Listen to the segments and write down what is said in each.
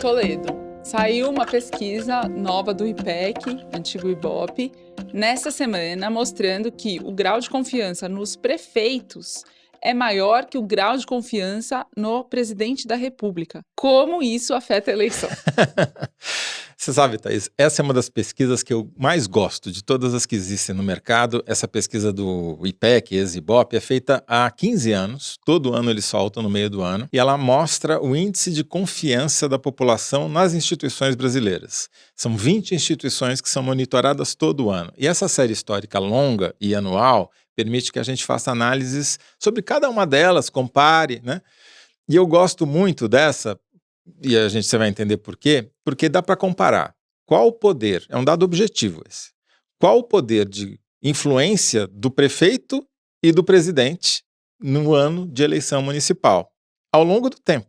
Toledo, saiu uma pesquisa nova do IPEC, antigo IBOPE, nessa semana mostrando que o grau de confiança nos prefeitos é maior que o grau de confiança no presidente da República. Como isso afeta a eleição? Você sabe, Thaís, essa é uma das pesquisas que eu mais gosto de todas as que existem no mercado. Essa pesquisa do IPEC, ex-IBOPE, é feita há 15 anos. Todo ano eles soltam no meio do ano. E ela mostra o índice de confiança da população nas instituições brasileiras. São 20 instituições que são monitoradas todo ano. E essa série histórica longa e anual permite que a gente faça análises sobre cada uma delas, compare, né? E eu gosto muito dessa, e você vai entender por quê, porque dá para comparar qual o poder, é um dado objetivo esse, qual o poder de influência do prefeito e do presidente no ano de eleição municipal, ao longo do tempo.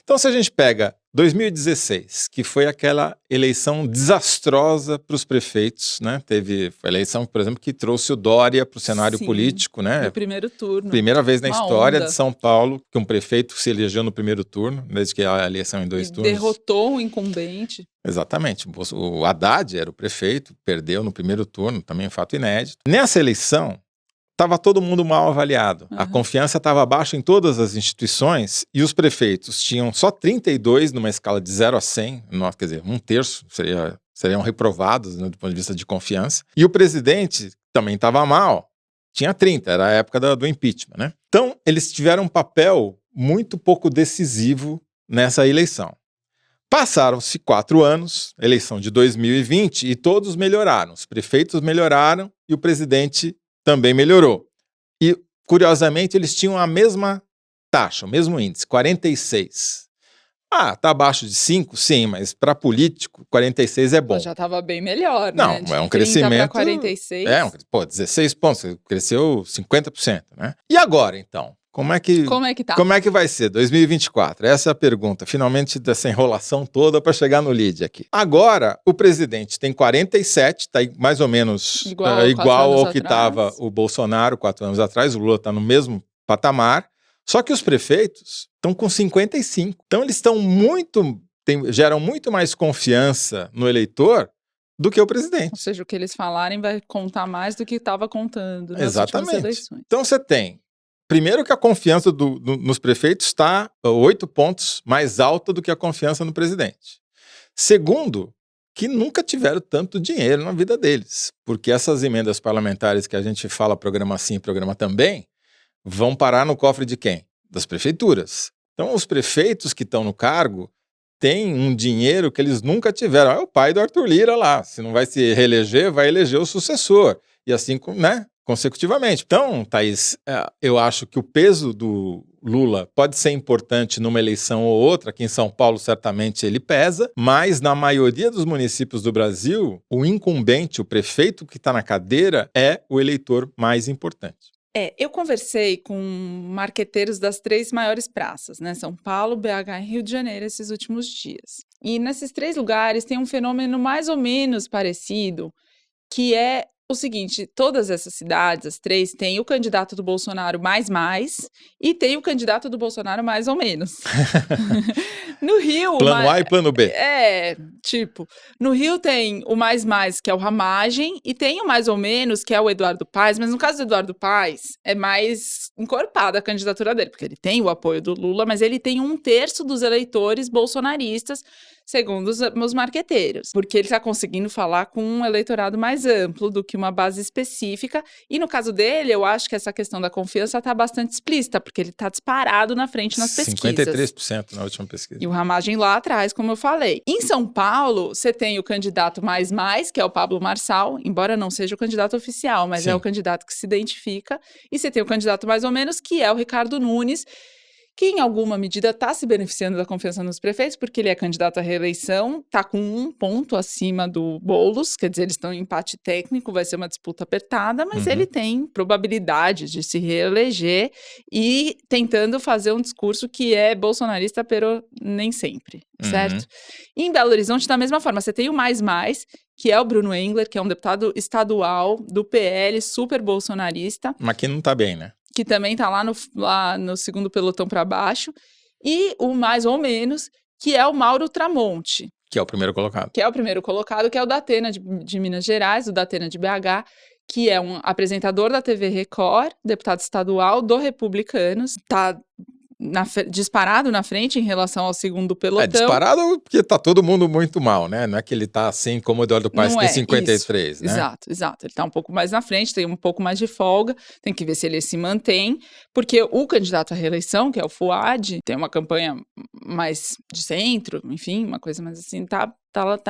Então, se a gente pega 2016, que foi aquela eleição desastrosa para os prefeitos, né? Foi a eleição, por exemplo, que trouxe o Dória para o cenário político, né? No primeiro turno. Primeira vez na história onda de São Paulo que um prefeito se elegeu no primeiro turno, desde que a eleição em dois turnos. Derrotou o incumbente. Exatamente. O Haddad era o prefeito, perdeu no primeiro turno, também um fato inédito. Nessa eleição, estava todo mundo mal avaliado. A confiança estava baixa em todas as instituições e os prefeitos tinham só 32 numa escala de 0 a 100, quer dizer, um terço seriam reprovados, né, do ponto de vista de confiança. E o presidente também estava mal, tinha 30, era a época do impeachment, né? Então, eles tiveram um papel muito pouco decisivo nessa eleição. Passaram-se 4 anos, eleição de 2020, e todos melhoraram. Os prefeitos melhoraram e o presidente também melhorou. E, curiosamente, eles tinham a mesma taxa, o mesmo índice, 46. Tá abaixo de 5? Sim, mas para político, 46 é bom. Já estava bem melhor, né? Não, é um 30 crescimento... para 46. 16 pontos, cresceu 50%, né? E agora, então? Como é que tá? Como é que vai ser 2024? Essa é a pergunta, finalmente, dessa enrolação toda para chegar no lead aqui. Agora, o presidente tem 47, está mais ou menos igual ao que estava o Bolsonaro 4 anos atrás, o Lula está no mesmo patamar, só que os prefeitos estão com 55. Então, eles estão geram muito mais confiança no eleitor do que o presidente. Ou seja, o que eles falarem vai contar mais do que estava contando nas últimas eleições. Então, você tem... Primeiro que a confiança nos prefeitos está 8 pontos mais alta do que a confiança no presidente. Segundo, que nunca tiveram tanto dinheiro na vida deles, porque essas emendas parlamentares que a gente fala programa sim, programa também, vão parar no cofre de quem? Das prefeituras. Então os prefeitos que estão no cargo têm um dinheiro que eles nunca tiveram. É o pai do Arthur Lira lá, se não vai se reeleger, vai eleger o sucessor. E assim, né? Consecutivamente. Então, Thaís, eu acho que o peso do Lula pode ser importante numa eleição ou outra, aqui em São Paulo certamente ele pesa, mas na maioria dos municípios do Brasil, o incumbente, o prefeito que está na cadeira, é o eleitor mais importante. Eu conversei com marqueteiros das 3 maiores praças, né? São Paulo, BH e Rio de Janeiro, esses últimos dias. E nesses 3 lugares tem um fenômeno mais ou menos parecido, que é o seguinte: todas essas cidades, as 3, tem o candidato do Bolsonaro mais e tem o candidato do Bolsonaro mais ou menos. No Rio... Plano A e plano B. No Rio tem o mais, que é o Ramagem, e tem o mais ou menos, que é o Eduardo Paes, mas no caso do Eduardo Paes, é mais encorpada a candidatura dele, porque ele tem o apoio do Lula, mas ele tem 1/3 dos eleitores bolsonaristas, segundo os marqueteiros, porque ele está conseguindo falar com um eleitorado mais amplo do que uma base específica, e no caso dele, eu acho que essa questão da confiança está bastante explícita, porque ele está disparado na frente nas pesquisas. 53% na última pesquisa. E o Ramagem lá atrás, como eu falei. Em São Paulo, você tem o candidato mais, que é o Pablo Marçal, embora não seja o candidato oficial, mas é o candidato que se identifica, e você tem o candidato mais ou menos, que é o Ricardo Nunes, que em alguma medida está se beneficiando da confiança nos prefeitos, porque ele é candidato à reeleição, está com 1 ponto acima do Boulos, quer dizer, eles estão em empate técnico, vai ser uma disputa apertada, mas ele tem probabilidade de se reeleger e tentando fazer um discurso que é bolsonarista, pero nem sempre, certo? E em Belo Horizonte, da mesma forma, você tem o mais, que é o Bruno Engler, que é um deputado estadual do PL, super bolsonarista. Mas que não está bem, né? Que também está lá no segundo pelotão para baixo, e o mais ou menos, que é o Mauro Tramonte. Que é o primeiro colocado. Que é o primeiro colocado, que é o Datena de Minas Gerais, o Datena de BH, que é um apresentador da TV Record, deputado estadual do Republicanos, está disparado na frente em relação ao segundo pelotão. Disparado porque tá todo mundo muito mal, né? Não é que ele tá assim como o Eduardo Paes, que tem 53, isso. né? Exato. Ele tá um pouco mais na frente, tem um pouco mais de folga, tem que ver se ele se mantém, porque o candidato à reeleição, que é o Fouad, tem uma campanha mais de centro, enfim, uma coisa mais assim, tá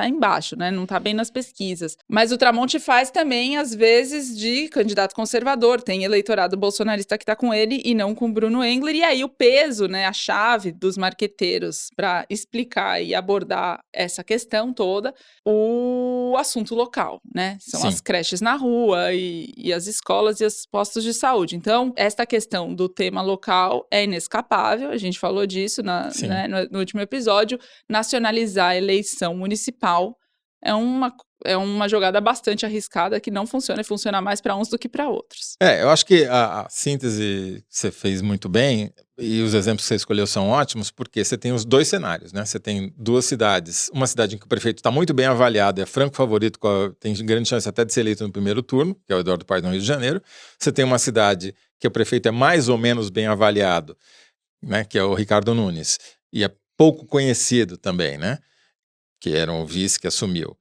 embaixo, né? Não tá bem nas pesquisas. Mas o Tramonte faz também, às vezes, de candidato conservador. Tem eleitorado bolsonarista que tá com ele e não com o Bruno Engler. E aí o peso, né? A chave dos marqueteiros para explicar e abordar essa questão toda, o assunto local, né? São as creches na rua e as escolas e os postos de saúde. Então, esta questão do tema local é inescapável. A gente falou disso né, no último episódio. Nacionalizar a eleição municipal é uma jogada bastante arriscada que não funciona e funciona mais para uns do que para outros. Eu acho que a síntese você fez muito bem e os exemplos que você escolheu são ótimos porque você tem os dois cenários, né? Você tem duas cidades, uma cidade em que o prefeito está muito bem avaliado, é franco favorito, tem grande chance até de ser eleito no primeiro turno, que é o Eduardo Paes no Rio de Janeiro. Você tem uma cidade que o prefeito é mais ou menos bem avaliado, né? Que é o Ricardo Nunes, e é pouco conhecido também, né? Que era um vice que assumiu,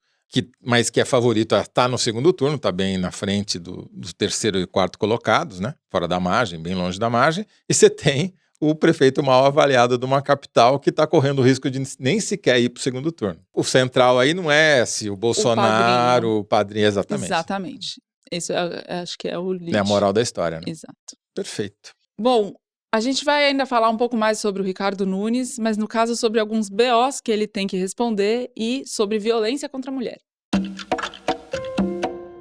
mas que é favorito a estar no segundo turno, está bem na frente do terceiro e quarto colocados, né? Fora da margem, bem longe da margem, e você tem o prefeito mal avaliado de uma capital que está correndo o risco de nem sequer ir para o segundo turno. O central aí não é se o Bolsonaro, o padrinho, exatamente. Exatamente. Isso acho que é o lead. É a moral da história, né? Exato. Perfeito. Bom, a gente vai ainda falar um pouco mais sobre o Ricardo Nunes, mas no caso sobre alguns BOs que ele tem que responder e sobre violência contra a mulher.